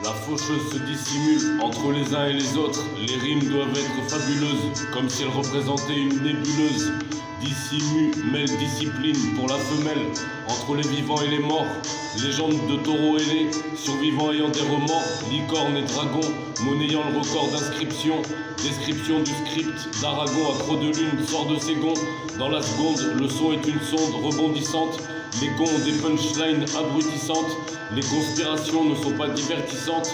La faucheuse se dissimule entre les uns et les autres. Les rimes doivent être fabuleuses, comme si elles représentaient une nébuleuse. Dissimule, mêle discipline pour la femelle, entre les vivants et les morts. Légende de taureau ailé, survivants ayant des remords. Licorne et dragon, monnayant le record d'inscription. Description du script d'Aragon à croc de lune, sort de ses gonds. Dans la seconde, le son est une sonde rebondissante. Les gonds des punchlines abrutissantes. Les conspirations ne sont pas divertissantes.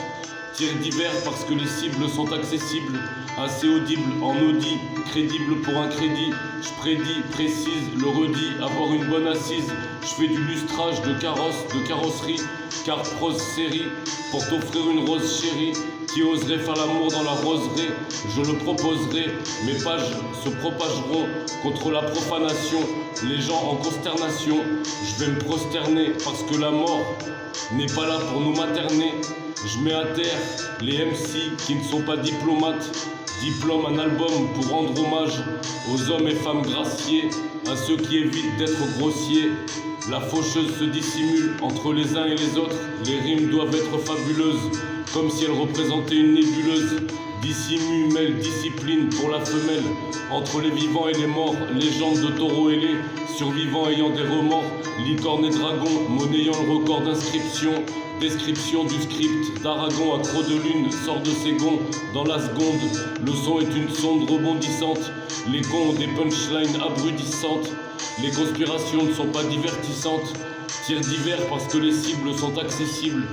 Tir divers parce que les cibles sont accessibles. Assez audible en audit, crédible pour un crédit. Je prédis, précise, le redis, avoir une bonne assise. Je fais du lustrage de carrosse, de carrosserie. Car prose série, pour t'offrir une rose chérie. Qui oserait faire l'amour dans la roseraie, je le proposerai. Mes pages se propageront contre la profanation. Les gens en consternation, je vais me prosterner parce que la mort n'est pas là pour nous materner. Je mets à terre les MC qui ne sont pas diplomates. Diplôme un album pour rendre hommage aux hommes et femmes graciés, à ceux qui évitent d'être grossiers. La faucheuse se dissimule entre les uns et les autres. Les rimes doivent être fabuleuses, comme si elles représentaient une nébuleuse. Dissimule, mêle discipline pour la femelle, entre les vivants et les morts. Légende de taureau ailé, survivants ayant des remords. Licorne et dragon, monnayant le record d'inscription. Description du script d'Aragon à croc de lune, sort de ses gonds dans la seconde. Le son est une sonde rebondissante. Les gonds des punchlines abrudissantes. Les conspirations ne sont pas divertissantes. Tir divers parce que les cibles sont accessibles.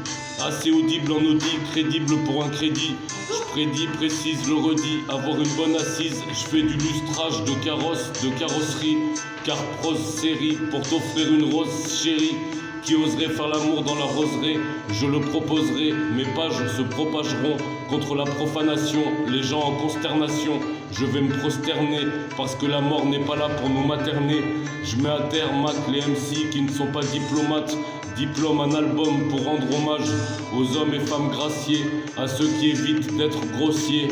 Assez audible en audit, crédible pour un crédit. Je prédis, précise, le redis, avoir une bonne assise. Je fais du lustrage de carrosse, de carrosserie. Car prose série, pour t'offrir une rose chérie. Qui oserait faire l'amour dans la roseraie, je le proposerai. Mes pages se propageront contre la profanation. Les gens en consternation, je vais me prosterner parce que la mort n'est pas là pour nous materner. Je mets à terre Mac les MC qui ne sont pas diplomates. Diplôme un album pour rendre hommage aux hommes et femmes graciés, à ceux qui évitent d'être grossiers.